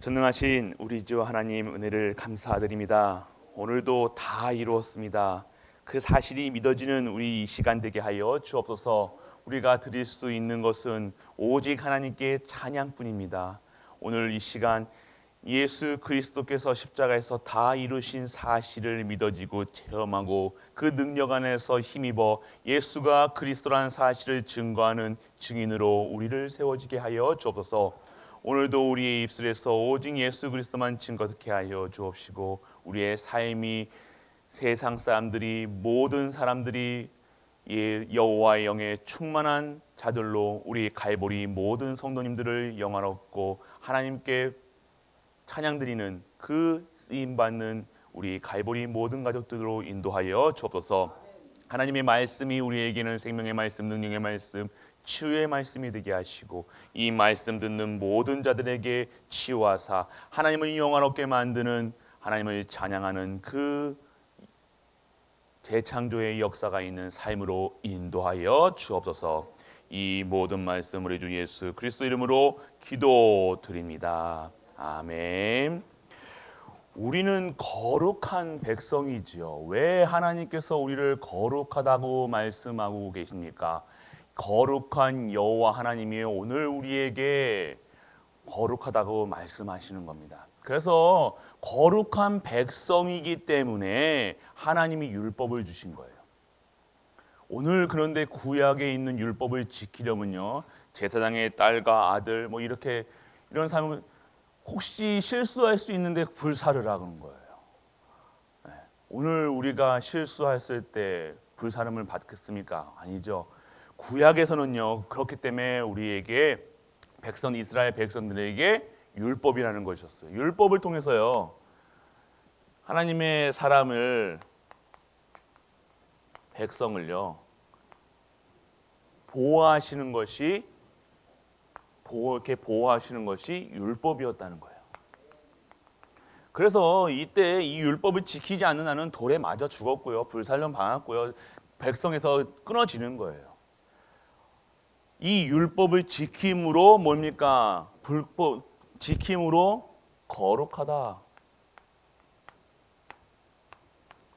전능하신 우리 주 하나님 은혜를 감사드립니다. 오늘도 다 이루었습니다. 그 사실이 믿어지는 우리 이 시간 되게 하여 주옵소서. 우리가 드릴 수 있는 것은 오직 하나님께 찬양뿐입니다. 오늘 이 시간 예수 그리스도께서 십자가에서 다 이루신 사실을 믿어지고 체험하고 그 능력 안에서 힘입어 예수가 그리스도라는 사실을 증거하는 증인으로 우리를 세워지게 하여 주옵소서. 오늘도 우리의 입술에서 오직 예수 그리스도만 증거케 하여 주옵시고, 우리의 삶이 세상 사람들이 모든 사람들이 여호와의 영에 충만한 자들로 우리 갈보리 모든 성도님들을 영화롭고 하나님께 찬양드리는 그 쓰임받는 우리 갈보리 모든 가족들로 인도하여 주옵소서. 하나님의 말씀이 우리에게는 생명의 말씀, 능력의 말씀, 치유의 말씀이 되게 하시고, 이 말씀 듣는 모든 자들에게 치유하사 하나님을 영화롭게 만드는, 하나님을 찬양하는 그 재창조의 역사가 있는 삶으로 인도하여 주옵소서. 이 모든 말씀 우리 주 예수 그리스도 이름으로 기도드립니다. 아멘. 우리는 거룩한 백성이지요. 왜 하나님께서 우리를 거룩하다고 말씀하고 계십니까? 거룩한 여호와 하나님이 오늘 우리에게 거룩하다고 말씀하시는 겁니다. 그래서 거룩한 백성이기 때문에 하나님이 율법을 주신 거예요. 오늘 그런데 구약에 있는 율법을 지키려면요, 제사장의 딸과 아들 뭐 이렇게 이런 삶을 혹시 실수할 수 있는데 불사를 하는 거예요. 오늘 우리가 실수했을 때 불사름을 받겠습니까? 아니죠. 구약에서는요, 그렇기 때문에 우리에게 이스라엘 백성들에게 율법이라는 것이었어요. 율법을 통해서요, 하나님의 백성을요 이렇게 보호하시는 것이 율법이었다는 거예요. 그래서 이때 이 율법을 지키지 않는 한은 돌에 맞아 죽었고요, 불살름 당했고요, 백성에서 끊어지는 거예요. 이 율법을 지킴으로 뭡니까? 불법 지킴으로 거룩하다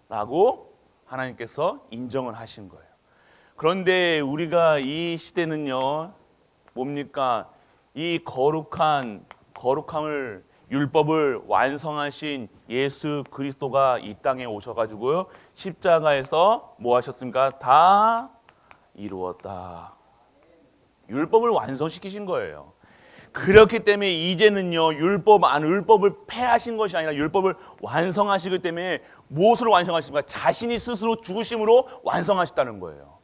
라고 하나님께서 인정을 하신 거예요. 그런데 우리가 이 시대는요, 뭡니까? 이 거룩함을, 율법을 완성하신 예수 그리스도가 이 땅에 오셔가지고요, 십자가에서 뭐 하셨습니까? 다 이루었다. 율법을 완성시키신 거예요. 그렇기 때문에 이제는요, 율법을 폐하신 것이 아니라 율법을 완성하시기 때문에 무엇으로 완성하십니까? 자신이 스스로 죽으심으로 완성하셨다는 거예요.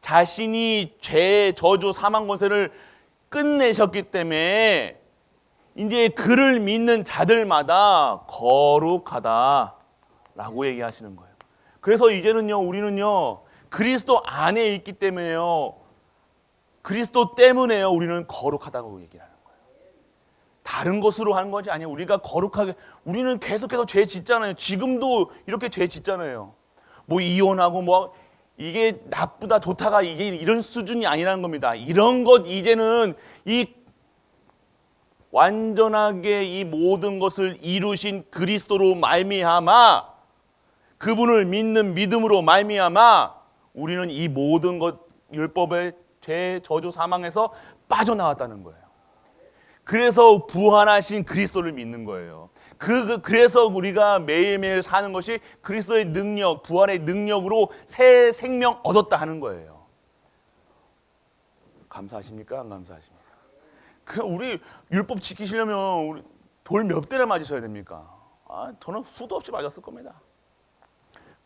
자신이 죄, 저주, 사망 권세를 끝내셨기 때문에 이제 그를 믿는 자들마다 거룩하다라고 얘기하시는 거예요. 그래서 이제는요, 우리는요, 그리스도 안에 있기 때문에요, 그리스도 때문에요, 우리는 거룩하다고 얘기를 하는 거예요. 다른 것으로 하는 것이 아니에요. 우리가 거룩하게, 우리는 계속해서 죄 짓잖아요. 지금도 이렇게 죄 짓잖아요. 뭐 이혼하고 뭐 이게 나쁘다 좋다가 이게 이런 수준이 아니라는 겁니다. 이런 것 이제는 이 완전하게 이 모든 것을 이루신 그리스도로 말미암아, 그분을 믿는 믿음으로 말미암아 우리는 이 모든 것, 율법의 죄, 저주, 사망에서 빠져나왔다는 거예요. 그래서 부활하신 그리스도를 믿는 거예요. 그래서 우리가 매일매일 사는 것이 그리스도의 능력, 부활의 능력으로 새 생명 얻었다 하는 거예요. 감사하십니까? 안 감사하십니까? 우리 율법 지키시려면 우리 돌 몇 대를 맞으셔야 됩니까? 저는 수도 없이 맞았을 겁니다.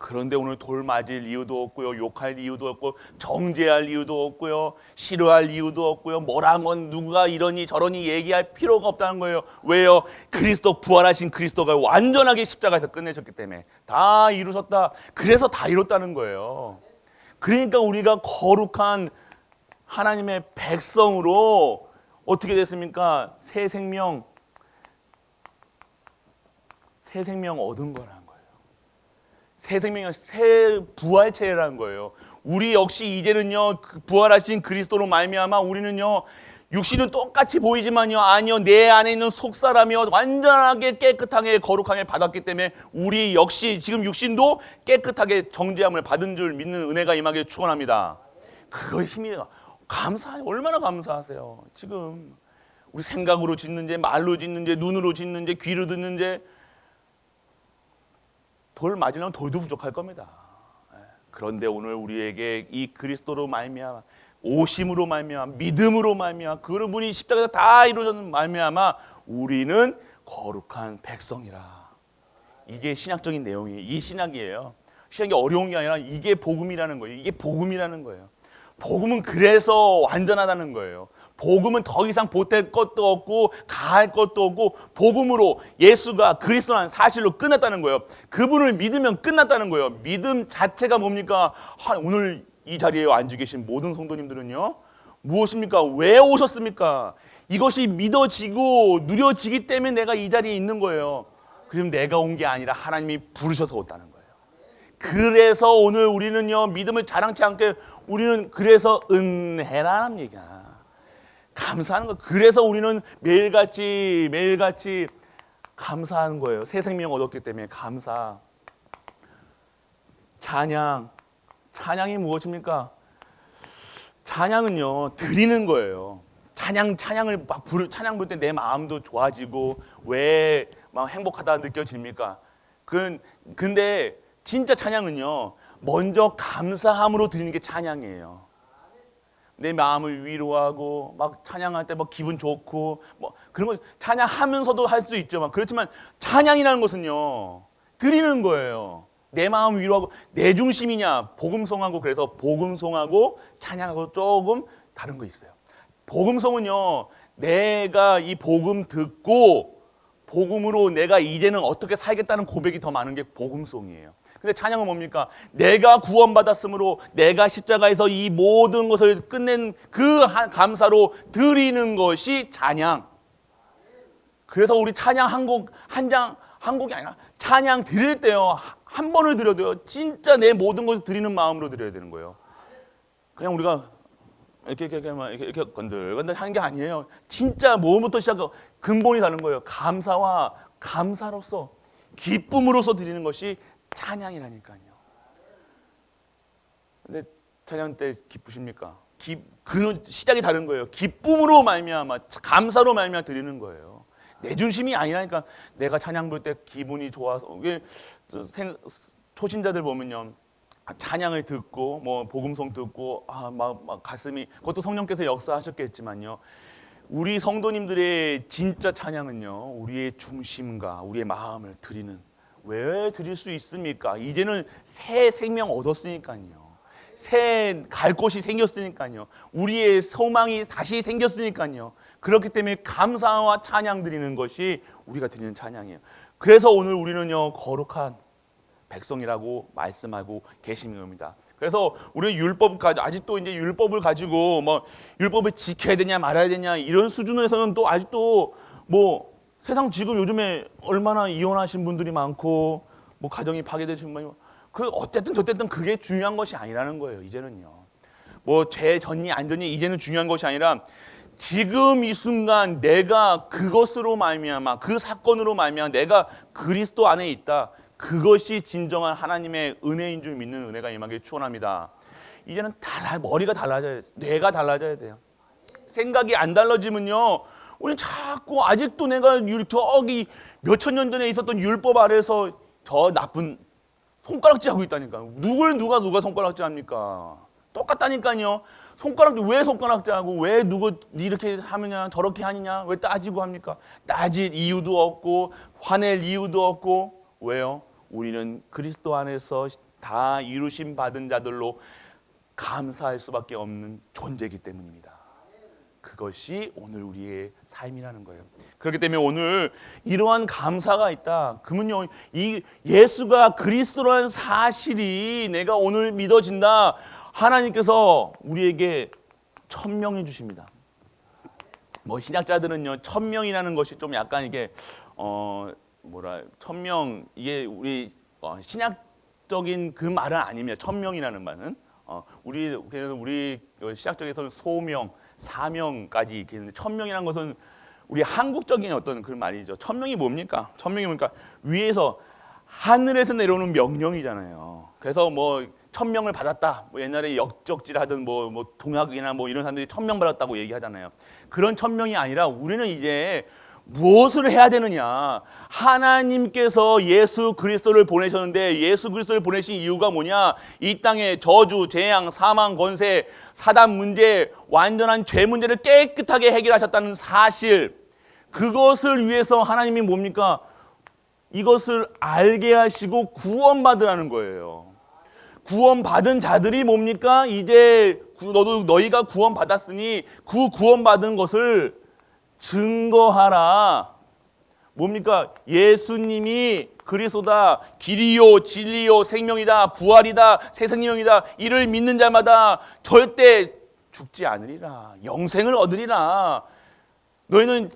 그런데 오늘 돌 맞을 이유도 없고요, 욕할 이유도 없고, 정죄할 이유도 없고요, 싫어할 이유도 없고요, 뭐라는 건 누가 이러니 저러니 얘기할 필요가 없다는 거예요. 왜요? 그리스도, 부활하신 그리스도가 완전하게 십자가에서 끝내셨기 때문에 다 이루셨다. 그래서 다 이뤘다는 거예요. 그러니까 우리가 거룩한 하나님의 백성으로 어떻게 됐습니까? 새 생명 얻은 거라는 거예요. 새 생명이 새 부활체라는 거예요. 우리 역시 이제는요, 부활하신 그리스도로 말미암아 우리는요, 육신은 똑같이 보이지만요, 아니요, 내 안에 있는 속사람이요 완전하게 깨끗하게 거룩하게 받았기 때문에 우리 역시 지금 육신도 깨끗하게 정죄함을 받은 줄 믿는 은혜가 임하게 축원합니다. 그거 힘이 감사해요. 얼마나 감사하세요. 지금 우리 생각으로 짓는지 말로 짓는지 눈으로 짓는지 귀로 듣는지 돌 맞으려면 돌도 부족할 겁니다. 그런데 오늘 우리에게 이 그리스도로 말미암아 오심으로 말미암아 믿음으로 말미암아 그분이 십자가에서 다 이루어진 말미암아 우리는 거룩한 백성이라. 이게 신학적인 내용이에요. 이 신학이에요. 신학이 어려운 게 아니라 이게 복음이라는 거예요. 이게 복음이라는 거예요. 복음은 그래서 완전하다는 거예요. 복음은 더 이상 보탤 것도 없고 가할 것도 없고 복음으로 예수가 그리스도라는 사실로 끝났다는 거예요. 그분을 믿으면 끝났다는 거예요. 믿음 자체가 뭡니까? 오늘 이 자리에 앉아 계신 모든 성도님들은요, 무엇입니까? 왜 오셨습니까? 이것이 믿어지고 누려지기 때문에 내가 이 자리에 있는 거예요. 그럼 내가 온 게 아니라 하나님이 부르셔서 왔다는 거예요. 그래서 오늘 우리는요, 믿음을 자랑치 않게 우리는 그래서 은혜라는 얘기야. 감사하는 거. 그래서 우리는 매일같이 감사하는 거예요. 새 생명 얻었기 때문에 감사. 찬양이 무엇입니까? 찬양은요, 드리는 거예요. 찬양을 막 찬양 부를 때 내 마음도 좋아지고 왜 막 행복하다 느껴집니까? 근데 진짜 찬양은요, 먼저 감사함으로 드리는 게 찬양이에요. 내 마음을 위로하고 막 찬양할 때 막 기분 좋고 뭐 그런 거 찬양하면서도 할 수 있죠. 그렇지만 찬양이라는 것은요, 드리는 거예요. 내 마음 위로하고 내 중심이냐 복음송하고. 그래서 복음송하고 찬양하고 조금 다른 거 있어요. 복음송은요, 내가 이 복음 듣고 복음으로 내가 이제는 어떻게 살겠다는 고백이 더 많은 게 복음송이에요. 근데 찬양은 뭡니까? 내가 구원받았으므로 내가 십자가에서 이 모든 것을 끝낸 그 감사로 드리는 것이 찬양. 그래서 우리 찬양 한 곡이 아니라 찬양 드릴 때요, 한 번을 드려도요, 진짜 내 모든 것을 드리는 마음으로 드려야 되는 거예요. 그냥 우리가 이렇게 건들건들 하는 게 아니에요. 진짜 뭐부터 시작하고 근본이 다른 거예요. 감사와 감사로서 기쁨으로서 드리는 것이 찬양이라니까요. 근데 찬양 때 기쁘십니까? 그 시작이 다른 거예요. 기쁨으로 말미암아 감사로 말미암아 드리는 거예요. 내 중심이 아니라니까. 내가 찬양 부를 때 기분이 좋아서. 초신자들 보면요, 찬양을 듣고 뭐 복음송 듣고 막 가슴이, 그것도 성령께서 역사하셨겠지만요, 우리 성도님들의 진짜 찬양은요, 우리의 중심과 우리의 마음을 드리는. 왜 드릴 수 있습니까? 이제는 새 생명 얻었으니까요. 새 갈 곳이 생겼으니까요. 우리의 소망이 다시 생겼으니까요. 그렇기 때문에 감사와 찬양 드리는 것이 우리가 드리는 찬양이에요. 그래서 오늘 우리는요, 거룩한 백성이라고 말씀하고 계시는 겁니다. 그래서 우리는 아직도 이제 율법을 가지고 뭐 율법을 지켜야 되냐 말아야 되냐 이런 수준에서는 또 아직도 뭐 세상 지금 요즘에 얼마나 이혼하신 분들이 많고 뭐 가정이 파괴되신 분이, 어쨌든 저쨌든 그게 중요한 것이 아니라는 거예요. 이제는요, 뭐 죄 졌니 안 졌니 이제는 중요한 것이 아니라 지금 이 순간 내가 그것으로 말미암아 그 사건으로 말미암아 내가 그리스도 안에 있다. 그것이 진정한 하나님의 은혜인 줄 믿는 은혜가 임하게 축원합니다. 이제는 머리가 달라져야 돼요. 뇌가 달라져야 돼요. 생각이 안 달라지면요, 우리 자꾸 아직도 내가 저기 몇천 년 전에 있었던 율법 아래서 저 나쁜 손가락질 하고 있다니까. 누가 손가락질 합니까? 똑같다니까요. 손가락질 왜 손가락질 하고 왜 누구 이렇게 하느냐 저렇게 하느냐 왜 따지고 합니까? 따질 이유도 없고 화낼 이유도 없고. 왜요? 우리는 그리스도 안에서 다 이루심 받은 자들로 감사할 수밖에 없는 존재이기 때문입니다. 그것이 오늘 우리의 삶이라는 거예요. 그렇기 때문에 오늘 이러한 감사가 있다. 그러면요, 이 예수가 그리스도라는 사실이 내가 오늘 믿어진다. 하나님께서 우리에게 천명해 주십니다. 뭐 신학자들은요, 천명이라는 것이 좀 약간 이게 천명, 이게 우리 신학적인 그 말은 아닙니다. 천명이라는 말은 우리 신학적에서는 소명, 사명까지 이렇게 있는데, 천명이라는 것은 우리 한국적인 어떤 그런 말이죠. 천명이 뭡니까? 천명이 뭡니까? 위에서 하늘에서 내려오는 명령이잖아요. 그래서 뭐 천명을 받았다. 뭐 옛날에 역적질하던 뭐 동학이나 뭐 이런 사람들이 천명 받았다고 얘기하잖아요. 그런 천명이 아니라 우리는 이제 무엇을 해야 되느냐? 하나님께서 예수 그리스도를 보내셨는데, 예수 그리스도를 보내신 이유가 뭐냐? 이 땅에 저주, 재앙, 사망, 권세, 사단 문제, 완전한 죄 문제를 깨끗하게 해결하셨다는 사실, 그것을 위해서 하나님이 뭡니까? 이것을 알게 하시고 구원받으라는 거예요. 구원받은 자들이 뭡니까? 이제 너희가 구원받았으니 그 구원받은 것을 증거하라. 뭡니까? 예수님이 그리스도다, 길이요 진리요 생명이다, 부활이다, 새 생명이다. 이를 믿는 자마다 절대 죽지 않으리라, 영생을 얻으리라. 너희는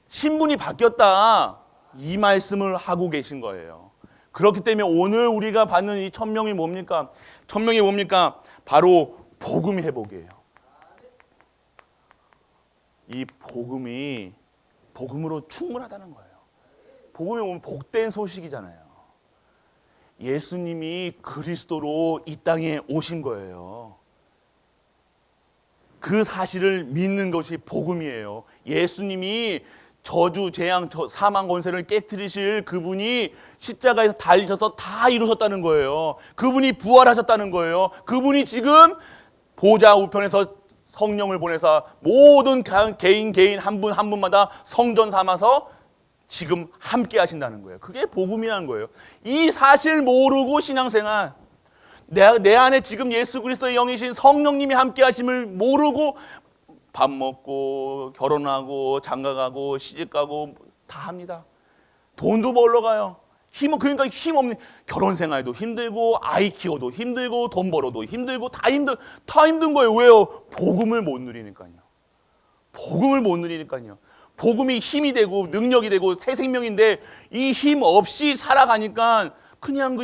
신분이 바뀌었다, 이 말씀을 하고 계신 거예요. 그렇기 때문에 오늘 우리가 받는 이 천명이 뭡니까? 천명이 뭡니까? 바로 복음 회복이에요. 이 복음이 복음으로 충분하다는 거예요. 복음이 오면 복된 소식이잖아요. 예수님이 그리스도로 이 땅에 오신 거예요. 그 사실을 믿는 것이 복음이에요. 예수님이 저주, 재앙, 사망 권세를 깨뜨리실 그분이 십자가에서 달리셔서 다 이루셨다는 거예요. 그분이 부활하셨다는 거예요. 그분이 지금 보좌 우편에서 성령을 보내서 모든 개인 한 분 한 분마다 성전 삼아서 지금 함께 하신다는 거예요. 그게 복음이라는 거예요. 이 사실 모르고 신앙생활, 내 안에 지금 예수 그리스도의 영이신 성령님이 함께 하심을 모르고 밥 먹고 결혼하고 장가가고 시집가고 다 합니다. 돈도 벌러 가요. 그러니까 힘 없는, 결혼 생활도 힘들고 아이 키워도 힘들고 돈 벌어도 힘들고 다 힘든 거예요. 왜요? 복음을 못 누리니까요. 복음을 못 누리니까요. 복음이 힘이 되고 능력이 되고 새 생명인데 이 힘 없이 살아가니까 그냥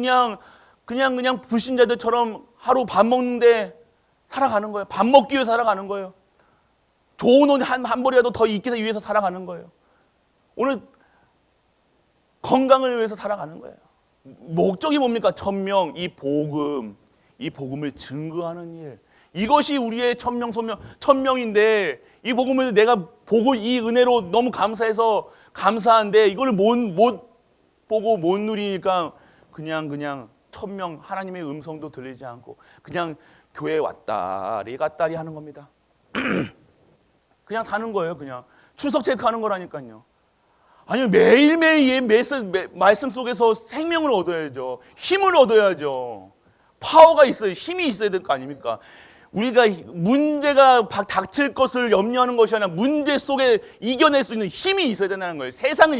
불신자들처럼 하루 밥 먹는데 살아가는 거예요. 밥 먹기 위해 살아가는 거예요. 좋은 옷 한 벌이라도 더 입기 위해서 살아가는 거예요. 오늘 건강을 위해서 살아가는 거예요. 목적이 뭡니까? 천명, 이 복음을 증거하는 일. 이것이 우리의 천명인데, 이 복음을 내가 보고 이 은혜로 너무 감사한데 이걸 못 보고 못 누리니까 그냥 천명, 하나님의 음성도 들리지 않고 그냥 교회 왔다리 갔다리 하는 겁니다. 그냥 사는 거예요. 그냥 출석 체크하는 거라니까요. 아니, 매일매일 말씀 속에서 생명을 얻어야죠. 힘을 얻어야죠. 파워가 있어요. 힘이 있어야 될 거 아닙니까? 우리가 문제가 닥칠 것을 염려하는 것이 아니라 문제 속에 이겨낼 수 있는 힘이 있어야 된다는 거예요. 세상을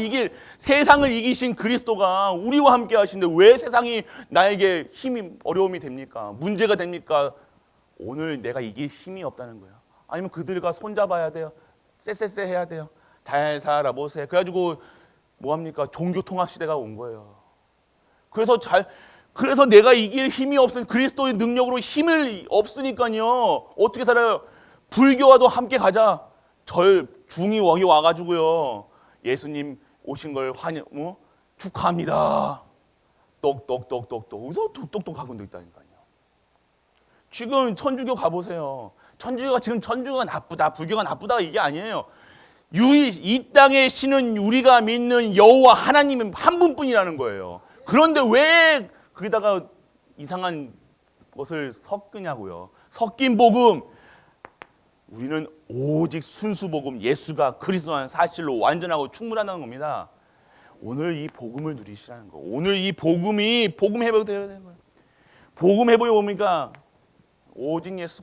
이기신 그리스도가 우리와 함께 하시는데 왜 세상이 나에게 어려움이 됩니까? 문제가 됩니까? 오늘 내가 이길 힘이 없다는 거예요. 아니면 그들과 손잡아야 돼요. 쎄쎄쎄 해야 돼요. 잘 살아보세요. 그래가지고 뭐합니까? 종교 통합 시대가 온 거예요. 그래서 내가 이길 힘이 없으니, 그리스도의 능력으로 힘을 없으니까요. 어떻게 살아요? 불교와도 함께 가자. 중이 여기 와가지고요. 예수님 오신 걸 축하합니다. 똑똑똑똑똑. 어디서 똑똑똑하고 있다니까요. 지금 천주교 가보세요. 천주교가 나쁘다, 불교가 나쁘다 이게 아니에요. 이 땅의 신은 우리가 믿는 여호와 하나님은 한 분뿐이라는 거예요. 그런데 왜 거기다가 이상한 것을 섞으냐고요. 섞인 복음. 우리는 오직 순수 복음, 예수가 그리스도라는 사실로 완전하고 충분하다는 겁니다. 오늘 이 복음을 누리시라는 거. 오늘 이 복음 회복이 되어야 되는 거예요. 복음 회복이 뭡니까? 오직 예수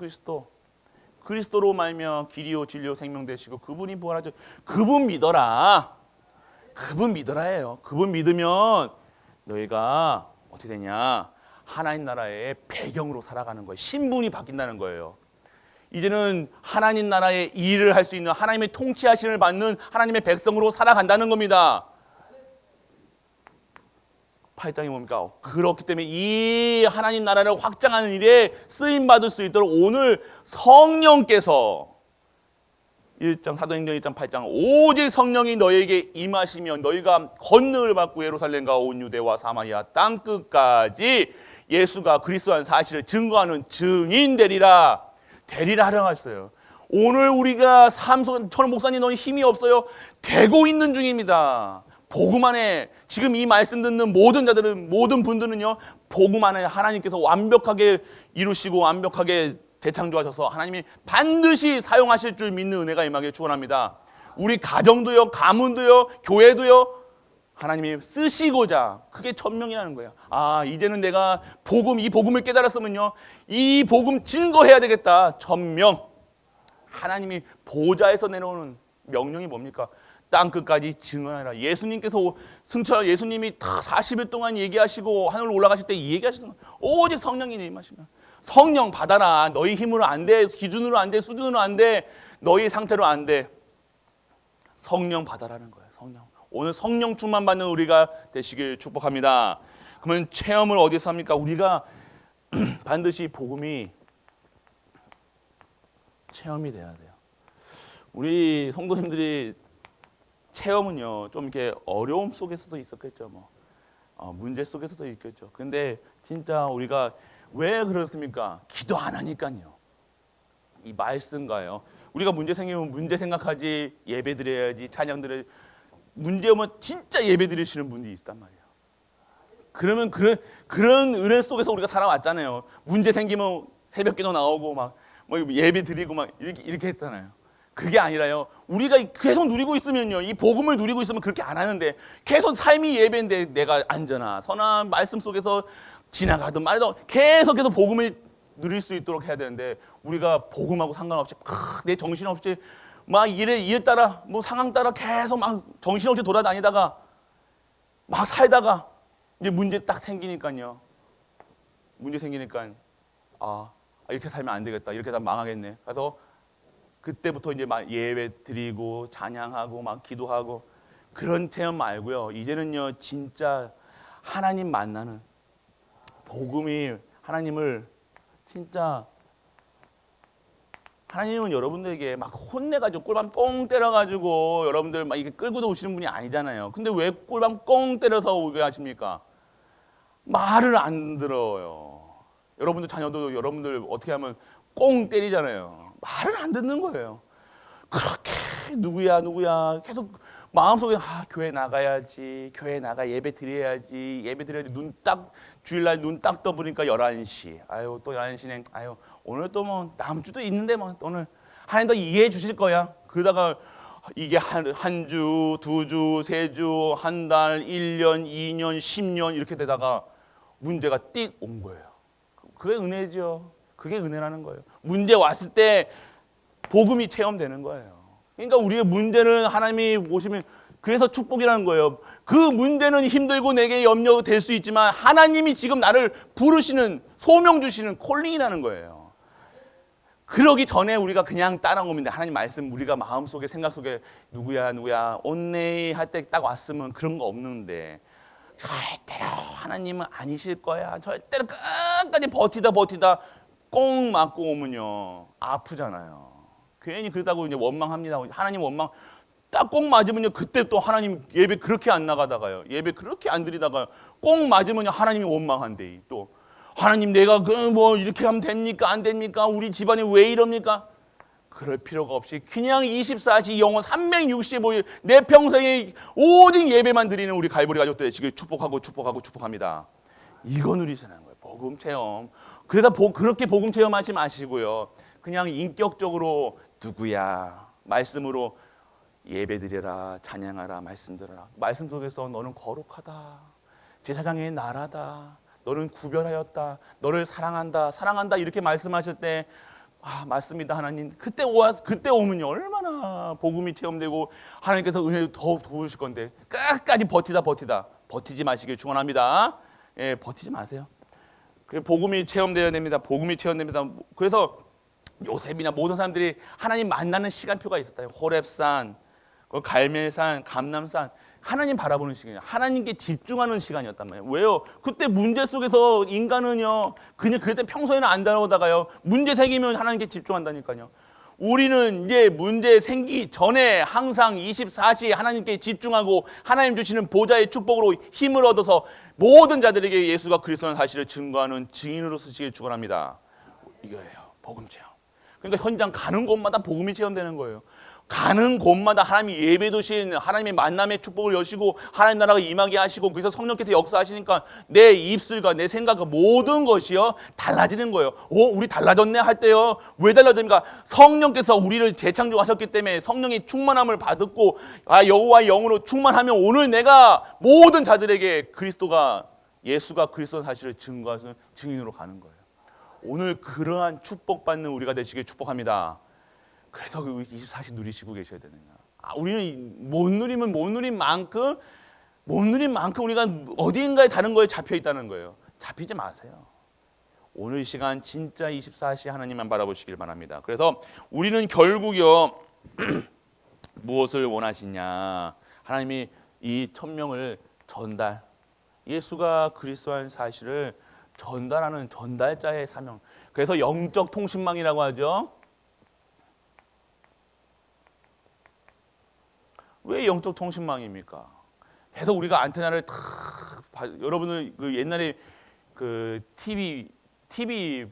그리스도로 말며 길이요 진리요 생명 되시고 그분이 부활하죠. 그분 믿어라예요. 그분 믿으면 너희가 어떻게 되냐? 하나님 나라의 배경으로 살아가는 거예요. 신분이 바뀐다는 거예요. 이제는 하나님 나라의 일을 할 수 있는, 하나님의 통치하심을 받는 하나님의 백성으로 살아간다는 겁니다. 8장이 뭡니까? 그렇기 때문에 이 하나님 나라를 확장하는 일에 쓰임받을 수 있도록 오늘 성령께서 사도행전 1장 8장 오직 성령이 너에게 임하시면 너희가 권능을 받고 예루살렘과 온 유대와 사마리아 땅 끝까지 예수가 그리스도라는 사실을 증거하는 증인 되리라 하라고 했어요. 오늘 우리가 삶 속에 저는 목사님 너무 힘이 없어요. 되고 있는 중입니다. 복음 안에 지금 이 말씀 듣는 모든 자들은 모든 분들은요. 복음 안에 하나님께서 완벽하게 이루시고 완벽하게 재창조하셔서 하나님이 반드시 사용하실 줄 믿는 은혜가 임하기를 축원합니다. 우리 가정도요, 가문도요, 교회도요. 하나님이 쓰시고자 그게 천명이라는 거예요. 이제는 내가 이 복음을 깨달았으면요. 이 복음 증거해야 되겠다. 천명. 하나님이 보좌에서 내려오는 명령이 뭡니까? 땅 끝까지 증언하라. 예수님께서 예수님이 다 40일 동안 얘기하시고 하늘로 올라가실 때 이 얘기하시는 거예요. 오직 성령이 임하시면 성령 받아라. 너희 힘으로 안 돼. 기준으로 안 돼. 수준으로 안 돼. 너희 상태로 안 돼. 성령 받아라는 거예요. 성령. 오늘 성령 충만 받는 우리가 되시길 축복합니다. 그러면 체험을 어디서 합니까? 우리가 반드시 복음이 체험이 돼야 돼요. 우리 성도님들이 체험은요, 좀 이렇게 어려움 속에서도 있었겠죠. 문제 속에서도 있겠죠. 근데 진짜 우리가 왜 그렇습니까? 기도 안 하니까요. 이 말씀가요. 우리가 문제 생기면 문제 생각하지, 예배 드려야지, 찬양 드려야지. 문제 오면 진짜 예배 드리시는 분이 있단 말이에요. 그러면 그런 은혜 속에서 우리가 살아왔잖아요. 문제 생기면 새벽 기도 나오고 예배 드리고 이렇게 했잖아요. 그게 아니라요. 우리가 계속 누리고 있으면요. 이 복음을 누리고 있으면 그렇게 안 하는데 계속 삶이 예배인데 내가 앉거나 선한 말씀 속에서 지나가든 말든 계속해서 복음을 누릴 수 있도록 해야 되는데 우리가 복음하고 상관없이 내 정신없이 일 따라 상황 따라 계속 정신없이 돌아다니다가 살다가 이제 문제 딱 생기니까요. 문제 생기니까 이렇게 살면 안 되겠다. 이렇게 살면 망하겠네. 그래서 그때부터 이제 예배 드리고 찬양하고 기도하고 그런 체험 말고요. 이제는요 진짜 하나님 만나는 복음이 하나님을 진짜 하나님은 여러분들에게 혼내가지고 꿀밤 뽕 때려가지고 여러분들 이렇게 끌고 오시는 분이 아니잖아요. 근데 왜 꿀밤 꽁 때려서 오게 하십니까? 말을 안 들어요. 여러분들 자녀도 여러분들 어떻게 하면 꽁 때리잖아요. 말을 안 듣는 거예요. 그렇게 누구야 계속 마음속에 교회 나가야지, 교회 나가 예배 드려야지, 주일날 눈 딱 떠보니까 11시. 또 11시네. 오늘 또 다음 주도 있는데 오늘 하나님 더 이해해 주실 거야. 그러다가 이게 한 주, 두 주, 세 주, 한 달, 1년, 2년, 10년 이렇게 되다가 문제가 띡 온 거예요. 그게 은혜죠. 그게 은혜라는 거예요. 문제 왔을 때 복음이 체험되는 거예요. 그러니까 우리의 문제는 하나님이 보시면 그래서 축복이라는 거예요. 그 문제는 힘들고 내게 염려될 수 있지만 하나님이 지금 나를 부르시는 소명 주시는 콜링이라는 거예요. 그러기 전에 우리가 그냥 따라오면 하나님 말씀 우리가 마음속에 생각 속에 누구야 온네이 할 때 딱 왔으면 그런 거 없는데 절대로 하나님은 아니실 거야. 절대로 끝까지 버티다 꽁 맞고 오면요 아프잖아요. 괜히 그러다고 이제 원망합니다. 하나님 원망 딱 꽁 맞으면요 그때 또 하나님 예배 그렇게 안 나가다가요 예배 그렇게 안 드리다가요 꽁 맞으면요 하나님이 원망한대. 또 하나님 내가 이렇게 하면 됩니까 안 됩니까? 우리 집안이 왜 이럽니까? 그럴 필요가 없이 그냥 24시 영원 365일 내 평생에 오직 예배만 드리는 우리 갈보리 가족들 지금 축복합니다. 이거 누리시는 거예요. 복음 체험. 그래서 그렇게 복음 체험하지 마시고요. 그냥 인격적으로 누구야 말씀으로 예배 드려라 찬양하라 말씀 들어라. 말씀 속에서 너는 거룩하다. 제사장의 나라다. 너는 구별하였다. 너를 사랑한다 이렇게 말씀하실 때 맞습니다 하나님. 그때 오면요 얼마나 복음이 체험되고 하나님께서 은혜를 더 도우실 건데 끝까지 버티지 마시길 축원합니다. 버티지 마세요. 복음이 체험되어야 됩니다. 복음이 체험됩니다. 그래서 요셉이나 모든 사람들이 하나님 만나는 시간표가 있었다. 호렙산, 갈멜산, 감람산 하나님 바라보는 시간이에요. 하나님께 집중하는 시간이었단 말이에요. 왜요? 그때 문제 속에서 인간은요 그냥 그때 평소에는 안 다가오다가요 문제 생기면 하나님께 집중한다니까요. 우리는 이제 문제 생기기 전에 항상 24시 하나님께 집중하고 하나님 주시는 보좌의 축복으로 힘을 얻어서 모든 자들에게 예수가 그리스도라는 사실을 증거하는 증인으로 쓰시길 축원합니다. 이거예요. 복음 체험. 그러니까 현장 가는 곳마다 복음이 체험되는 거예요. 가는 곳마다 하나님이 예배 도신 하나님의 만남의 축복을 여시고 하나님 나라가 임하게 하시고 그래서 성령께서 역사하시니까 내 입술과 내 생각과 모든 것이요 달라지는 거예요. 우리 달라졌네 할 때요. 왜 달라집니까? 성령께서 우리를 재창조하셨기 때문에 성령의 충만함을 받았고 여호와의 영으로 충만하면 오늘 내가 모든 자들에게 그리스도가 예수가 그리스도의 사실을 증거하는 증인으로 가는 거예요. 오늘 그러한 축복받는 우리가 되시길 축복합니다. 그래서 24시 누리시고 계셔야 되느냐. 우리는 못 누리면 못 누린 만큼 우리가 어디인가에 다른 거에 잡혀 있다는 거예요. 잡히지 마세요. 오늘 시간 진짜 24시 하나님만 바라보시길 바랍니다. 그래서 우리는 결국요 무엇을 원하시냐. 하나님이 이 천명을 예수가 그리스도라는 사실을 전달하는 전달자의 사명. 그래서 영적 통신망이라고 하죠. 왜 영적 통신망입니까? 계속 우리가 안테나를 여러분들 그 옛날에 그 TV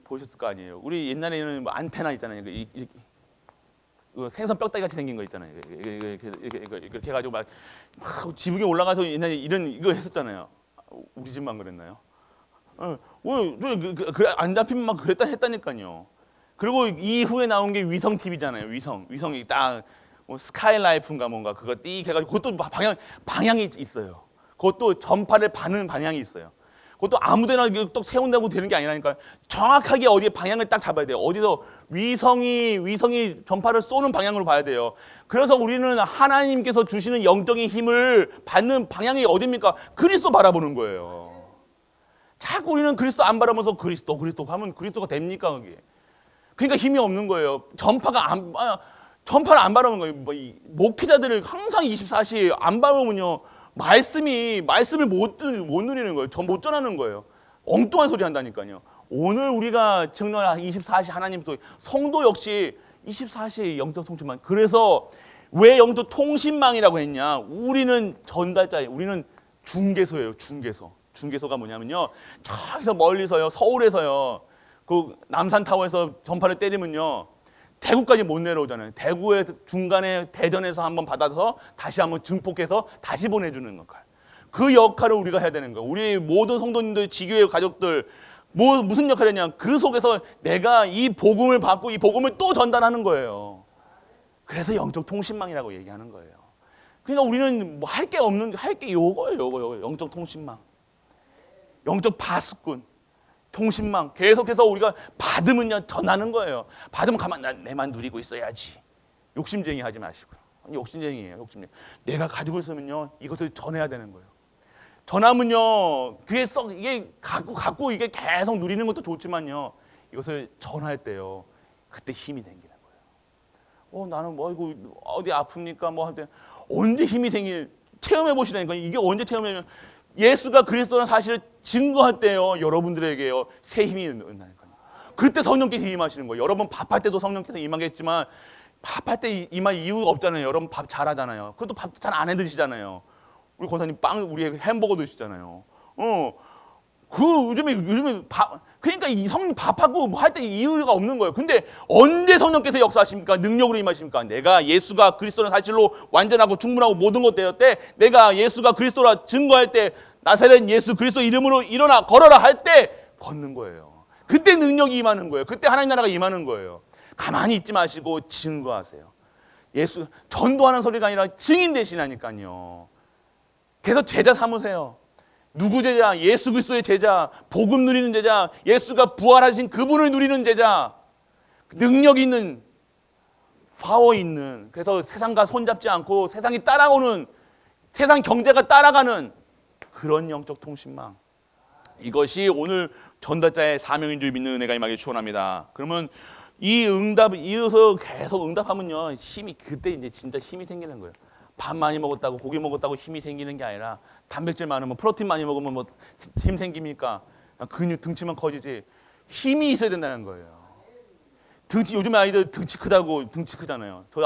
보셨을 거 아니에요. 우리 옛날에는 뭐 안테나 있잖아요. 이렇게 생선 뼈다귀 같이 생긴 거 있잖아요. 이렇게 해가지고 막 지붕에 올라가서 옛날에 이거 했었잖아요. 우리 집만 그랬나요? 안 잡히면 막 했다니까요. 그리고 이후에 나온 게 위성 TV잖아요. 위성이 딱 스카이라이프인가 뭔가 그거 띡 해가지고 그것도 방향이 있어요. 그것도 전파를 받는 방향이 있어요. 그것도 아무데나 또 세운다고 되는 게 아니라니까. 정확하게 어디에 방향을 딱 잡아야 돼요. 어디서 위성이 전파를 쏘는 방향으로 봐야 돼요. 그래서 우리는 하나님께서 주시는 영적인 힘을 받는 방향이 어디입니까? 그리스도 바라보는 거예요. 자꾸 우리는 그리스도 안 바라보면서 그리스도 하면 그리스도가 됩니까 그게? 그러니까 힘이 없는 거예요. 전파를 안 바라보는 거예요. 목회자들을 항상 24시 안 바라보면요. 말씀을 못 누리는 거예요. 못 전하는 거예요. 엉뚱한 소리 한다니까요. 오늘 우리가 증언한 24시 하나님도 성도 역시 24시 영적 통신망. 그래서 왜 영적 통신망이라고 했냐? 우리는 전달자예요. 우리는 중개소예요. 중개소가 뭐냐면요. 저기서 멀리서요. 서울에서요. 그 남산타워에서 전파를 때리면요. 대구까지 못 내려오잖아요. 대구의 중간에 대전에서 한번 받아서 다시 한번 증폭해서 다시 보내주는 역할. 그 역할을 우리가 해야 되는 거예요. 우리 모든 성도님들, 지교회 가족들 무슨 역할을 했냐. 그 속에서 내가 이 복음을 받고 이 복음을 또 전달하는 거예요. 그래서 영적 통신망이라고 얘기하는 거예요. 그러니까 우리는 뭐 할 게 요거예요. 영적 통신망. 영적 파수꾼. 통신망 계속해서 우리가 받으면요 전하는 거예요. 받으면 가만 내만 누리고 있어야지. 욕심쟁이 하지 마시고요. 욕심쟁이에요. 욕심쟁이. 내가 가지고 있으면요 이것을 전해야 되는 거예요. 전하면요 이게 갖고 이게 계속 누리는 것도 좋지만요 이것을 전할 때요 그때 힘이 생기는 거예요. 나는 뭐 이거 어디 아픕니까 뭐 할 때 언제 힘이 체험해 보시라니까. 이게 언제 체험하면 예수가 그리스도라는 사실을 증거할 때요 여러분들에게요 새 힘이 있다니까요. 그때 성령께서 임하시는 거예요. 여러분 밥할 때도 성령께서 임하겠지만 밥할 때 임할 이유가 없잖아요. 여러분 밥 잘하잖아요. 그것도 밥 잘 안 해 드시잖아요. 우리 권사님 우리 햄버거 드시잖아요. 요즘에 그러니까 이 성령 밥하고 뭐 할 때 이유가 없는 거예요. 근데 언제 성령께서 역사하십니까? 능력으로 임하십니까? 내가 예수가 그리스도라는 사실로 완전하고 충분하고 모든 것 되었대. 내가 예수가 그리스도라 증거할 때 나사렛 예수 그리스도 이름으로 일어나 걸어라 할 때 걷는 거예요. 그때 능력이 임하는 거예요. 그때 하나님 나라가 임하는 거예요. 가만히 있지 마시고 증거하세요. 예수 전도하는 소리가 아니라 증인 되시라니까요. 그래서 제자 삼으세요. 누구 제자? 예수 그리스도의 제자, 복음 누리는 제자, 예수가 부활하신 그분을 누리는 제자, 능력 있는, 파워 있는, 그래서 세상과 손잡지 않고 세상이 따라오는, 세상 경제가 따라가는 그런 영적 통신망. 이것이 오늘 전달자의 사명인 줄 믿는 은혜가 임하게 축원합니다. 그러면 이어서 계속 응답하면요 그때 이제 진짜 힘이 생기는 거예요. 밥 많이 먹었다고 고기 먹었다고 힘이 생기는 게 아니라 단백질 많으면 프로틴 많이 먹으면 뭐 힘 생깁니까? 근육 등치만 커지지 힘이 있어야 된다는 거예요. 등치 요즘 아이들 등치 크다고 등치 크잖아요. 저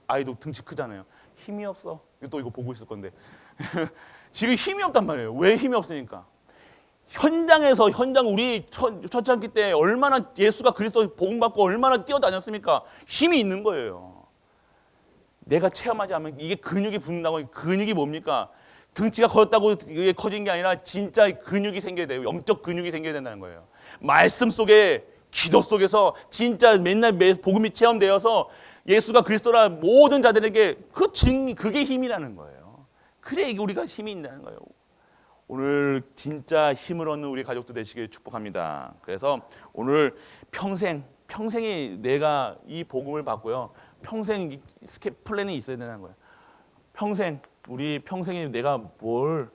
아이도 등치 크잖아요. 힘이 없어. 또 이거 보고 있을 건데 지금 힘이 없단 말이에요. 왜 힘이 없으니까? 현장 우리 초창기 때 얼마나 예수가 그리스도 복음 받고 얼마나 뛰어다녔습니까? 힘이 있는 거예요. 내가 체험하지 않으면 이게 근육이 붙는다고. 근육이 뭡니까? 등치가 커졌다고 이게 커진 게 아니라 진짜 근육이 생겨야 돼요. 영적 근육이 생겨야 된다는 거예요. 말씀 속에 기도 속에서 진짜 맨날 복음이 체험되어서 예수가 그리스도라 모든 자들에게 그게 힘이라는 거예요. 그래 이게 우리가 힘이 있다는 거예요. 오늘 진짜 힘을 얻는 우리 가족들 되시길 축복합니다. 그래서 오늘 평생이 내가 이 복음을 받고요. 평생 플랜이 있어야 되는 거예요. 우리 평생에 내가 뭘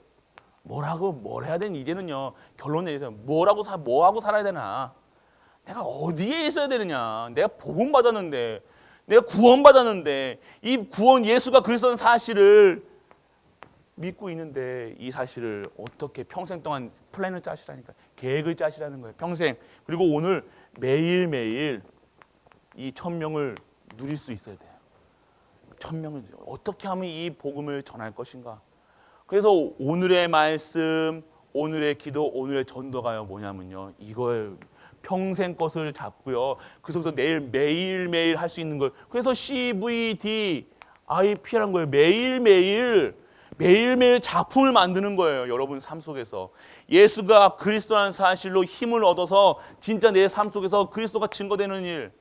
해야 되니 이제는요. 결론 내리세요. 뭐 하고 살아야 되나? 내가 어디에 있어야 되느냐? 내가 복음 받았는데, 내가 구원 받았는데, 이 구원 예수가 그리스도는 사실을 믿고 있는데 이 사실을 어떻게 평생 동안 플랜을 짜시라니까. 계획을 짜시라는 거예요. 평생. 그리고 오늘 매일매일 이 1000명을 누릴 수 있어야 돼요. 1000명을 어떻게 하면 이 복음을 전할 것인가? 그래서 오늘의 말씀, 오늘의 기도, 오늘의 전도가요 뭐냐면요. 이걸 평생 것을 잡고요. 그 속에서 매일매일 할 수 있는 걸. 그래서 CVDIP라는 거예요. 매일매일 작품을 만드는 거예요. 여러분 삶 속에서. 예수가 그리스도라는 사실로 힘을 얻어서 진짜 내 삶 속에서 그리스도가 증거되는 일.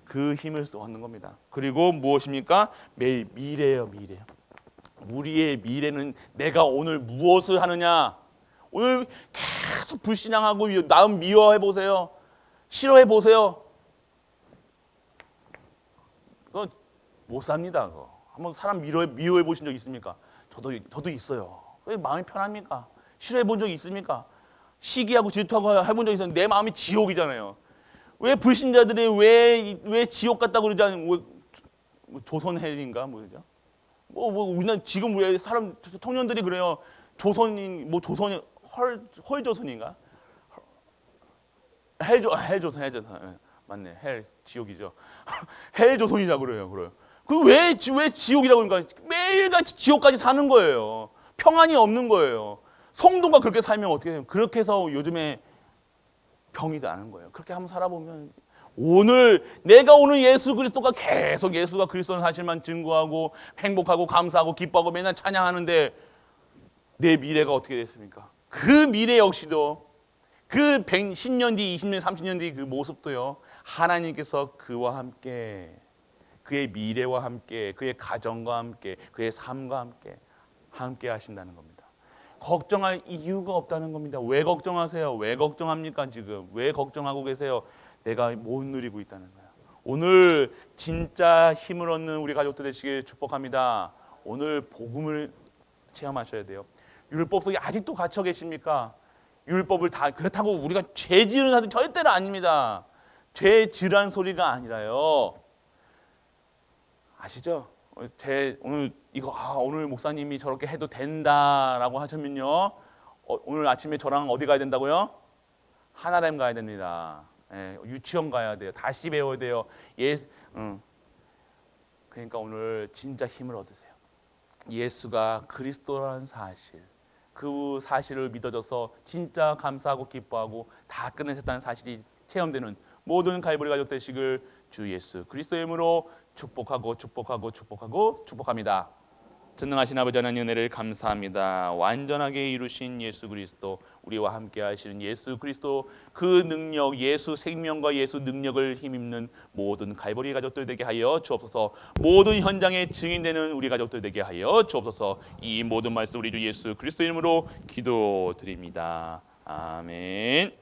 그 힘을 얻는 겁니다. 그리고 무엇입니까? 매일 미래예요. 우리의 미래는 내가 오늘 무엇을 하느냐. 오늘 계속 불신앙하고 남 미워해보세요. 싫어해보세요. 그거 못 삽니다. 그거. 한번 사람 미워해보신 적 있습니까? 저도 있어요. 왜 마음이 편합니까? 싫어해본 적 있습니까? 시기하고 질투하고 해본 적 있었는데 내 마음이 지옥이잖아요. 왜 불신자들이 왜 지옥 같다고 그러지 않아요? 조선헬인가 뭐죠? 우리나라 지금 왜 청년들이 그래요. 조선이 헐조선인가? 헬조선 맞네. 지옥이죠. 헬조선이라고 그래요. 왜 지옥이라고 그러니까 매일같이 지옥까지 사는 거예요. 평안이 없는 거예요. 성도가 그렇게 살면 어떻게 돼요? 그렇게 해서 요즘에 병이 나는 거예요. 그렇게 한번 살아보면 내가 오늘 예수 그리스도가 계속 예수가 그리스도는 사실만 증거하고 행복하고 감사하고 기뻐하고 맨날 찬양하는데 내 미래가 어떻게 됐습니까? 그 미래 역시도 그 10년 뒤, 20년, 30년 뒤 그 모습도요. 하나님께서 그와 함께 그의 미래와 함께 그의 가정과 함께 그의 삶과 함께 하신다는 겁니다. 걱정할 이유가 없다는 겁니다. 왜 걱정하세요? 왜 걱정합니까 지금? 왜 걱정하고 계세요? 내가 못 누리고 있다는 거예요. 오늘 진짜 힘을 얻는 우리 가족들 되시길 축복합니다. 오늘 복음을 체험하셔야 돼요. 율법 속에 아직도 갇혀 계십니까? 율법을 다 그렇다고 우리가 죄 지으는 사람 절대로 아닙니다. 죄 지으란 소리가 아니라요. 아시죠? 오늘 목사님이 저렇게 해도 된다라고 하시면요. 오늘 아침에 저랑 어디 가야 된다고요? 하나렘 가야 됩니다. 유치원 가야 돼요. 다시 배워야 돼요. 그러니까 오늘 진짜 힘을 얻으세요. 예수가 그리스도라는 사실, 그 사실을 믿어져서 진짜 감사하고 기뻐하고 다 끝내셨다는 사실이 체험되는 모든 갈보리 가족 되시길 주 예수 그리스도의 이름으로 축복합니다. 전능하신 아버지 하나님 은혜를 감사합니다. 완전하게 이루신 예수 그리스도, 우리와 함께 하시는 예수 그리스도 그 능력, 예수 생명과 예수 능력을 힘입는 모든 갈보리 가족들 되게 하여 주옵소서. 모든 현장에 증인되는 우리 가족들 되게 하여 주옵소서. 이 모든 말씀 우리 주 예수 그리스도 이름으로 기도드립니다. 아멘.